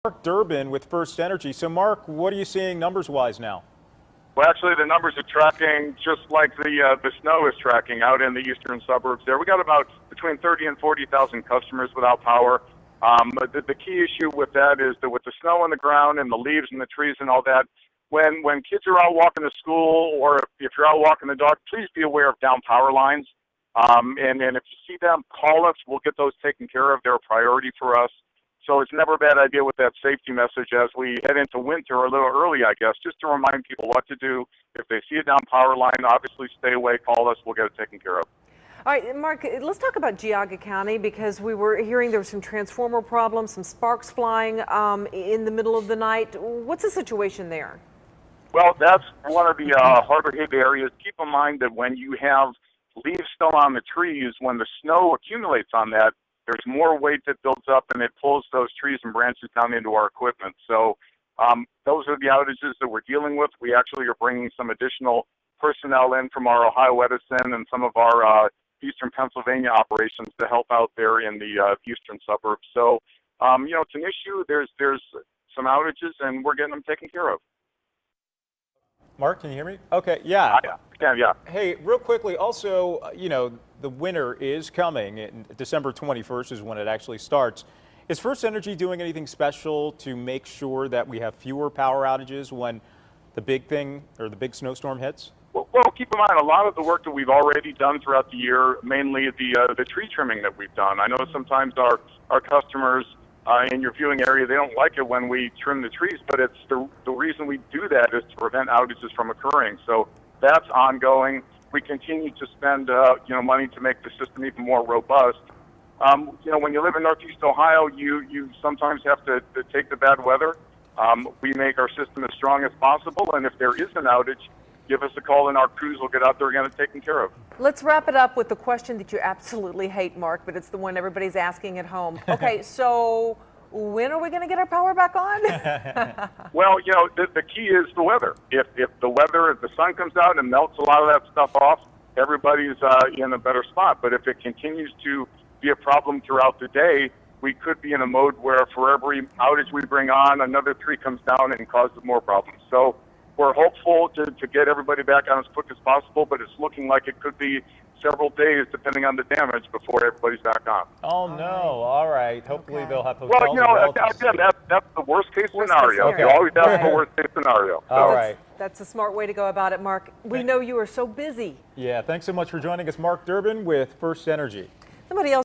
Mark Durbin with FirstEnergy. So, Mark, what are you seeing numbers-wise now? Well, actually, the numbers are tracking just like the snow is tracking out in the eastern suburbs there. We got about between 30 and 40,000 customers without power. The key issue with that is that with the snow on the ground and the leaves and the trees and all that, when kids are out walking to school or if you're out walking the dog, please be aware of down power lines. And if you see them, call us. We'll get those taken care of. They're a priority for us. So it's never a bad idea with that safety message as we head into winter, a little early, I guess, just to remind people what to do. If they see a down power line, obviously stay away, call us, we'll get it taken care of. All right, Mark, let's talk about Geauga County because we were hearing there were some transformer problems, some sparks flying in the middle of the night. What's the situation there? Well, that's one of the harder hit areas. Keep in mind that when you have leaves still on the trees, when the snow accumulates on that, there's more weight that builds up and it pulls those trees and branches down into our equipment. So those are the outages that we're dealing with. We actually are bringing some additional personnel in from our Ohio Edison and some of our eastern Pennsylvania operations to help out there in the eastern suburbs. So, it's an issue. There's some outages and we're getting them taken care of. Mark, can you hear me? Okay, yeah. Yeah. Hey, real quickly, also, the winter is coming. December 21st is when it actually starts. Is FirstEnergy doing anything special to make sure that we have fewer power outages when the big thing or the big snowstorm hits? Well, keep in mind, a lot of the work that we've already done throughout the year, mainly the tree trimming that we've done. I know sometimes our customers in your viewing area, they don't like it when we trim the trees, but it's the reason we do that is to prevent outages from occurring. So that's ongoing. We continue to spend money to make the system even more robust. When you live in Northeast Ohio, you sometimes have to take the bad weather. We make our system as strong as possible, and if there is an outage, give us a call and our crews will get out there and get it taken care of. Let's wrap it up with the question that you absolutely hate, Mark, but it's the one everybody's asking at home. Okay, so when are we going to get our power back on? Well, the key is the weather. If the sun comes out and melts a lot of that stuff off, everybody's in a better spot. But if it continues to be a problem throughout the day, we could be in a mode where for every outage we bring on, another tree comes down and causes more problems. So we're hopeful to get everybody back on as quick as possible, but it's looking like it could be several days, depending on the damage, before everybody's back on. Oh, no. All right. Hopefully they'll have hotels. Well, again, that's the worst-case scenario. Okay. You always have the worst-case scenario. So. All right. That's a smart way to go about it, Mark. We know you are so busy. Yeah, thanks so much for joining us. Mark Durbin with FirstEnergy. Somebody else